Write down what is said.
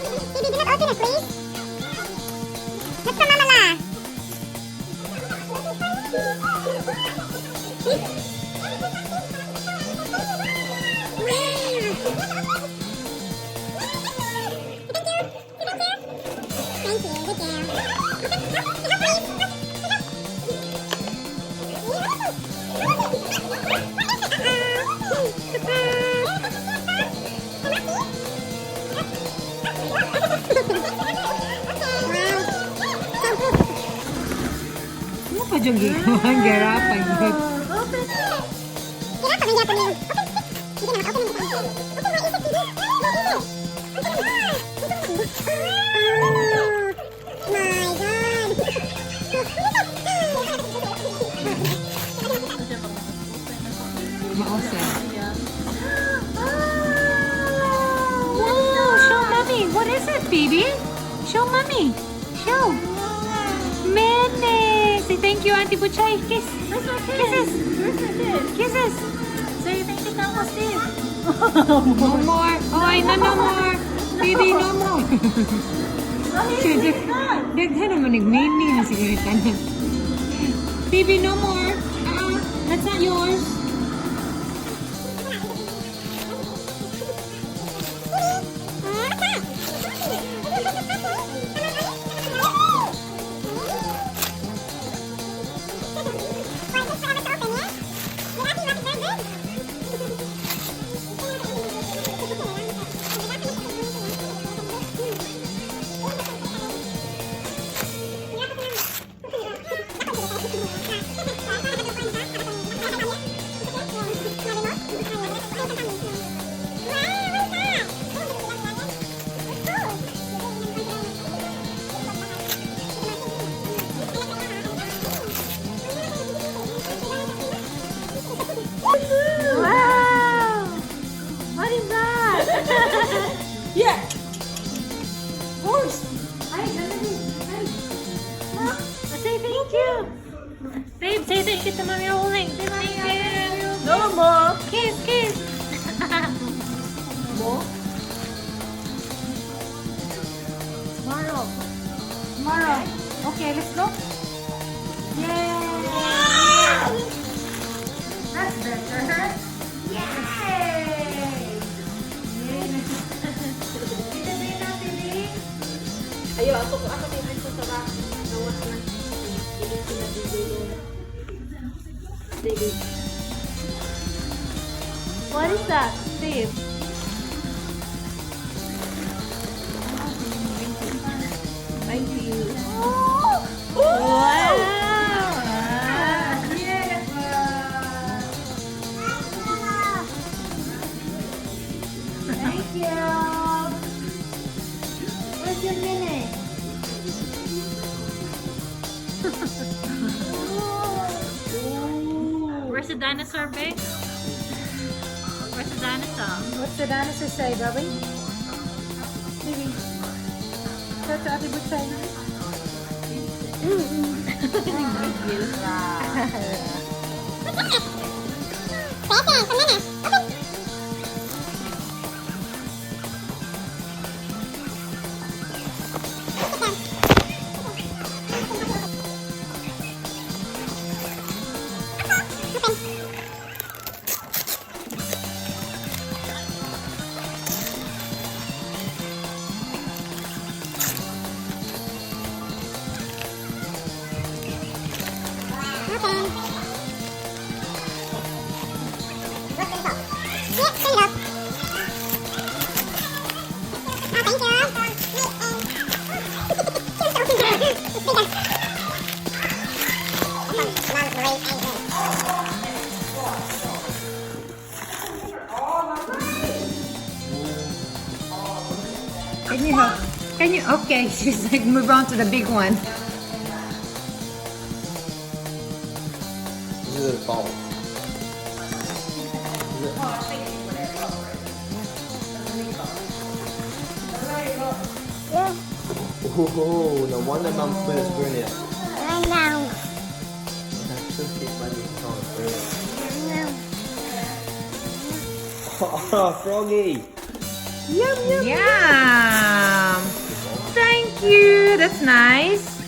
Baby, do not open it, please. Let's come, Mama. Ano pa dyan ginawa? Garapan yun. Maosa. Wow! Show mommy! What is it, baby? Show mommy! Show! Mene! Say thank you, Auntie Buchay. Kiss! Kisses! Kisses! Say thank you, Uncle Steve. No more! Oh, I know no more! Baby, no more! Daghan naman nag-mini na siguro tanan. Baby, no more! That's not yours! Wow! What is that? Yeah! Horse! Ay, say thank you! Babe, say thank you to Mommy Rolling. Say thank you! No more! Kiss, kiss! More? Tomorrow. Tomorrow. Okay, let's go. Yay! That's better. Yay! Kita din natin eh. Ayo, ako din ko sa rock. Gawas na. Hindi sila bibili. Baby. What is that, Steve? Thank you. Wow! Thank you. Where's your minute? Where's the dinosaur, babe? Where's the dinosaur? What's the dinosaur say, Bobby? Baby. Show to Ate Buchay. Can you, okay, she's like, move on to the big one. This is a ball. Oh, no wonder Mom first burn it. I know. That's so cute, but it's not burn it. No. Oh, Froggy! Yum. Thank you. That's nice.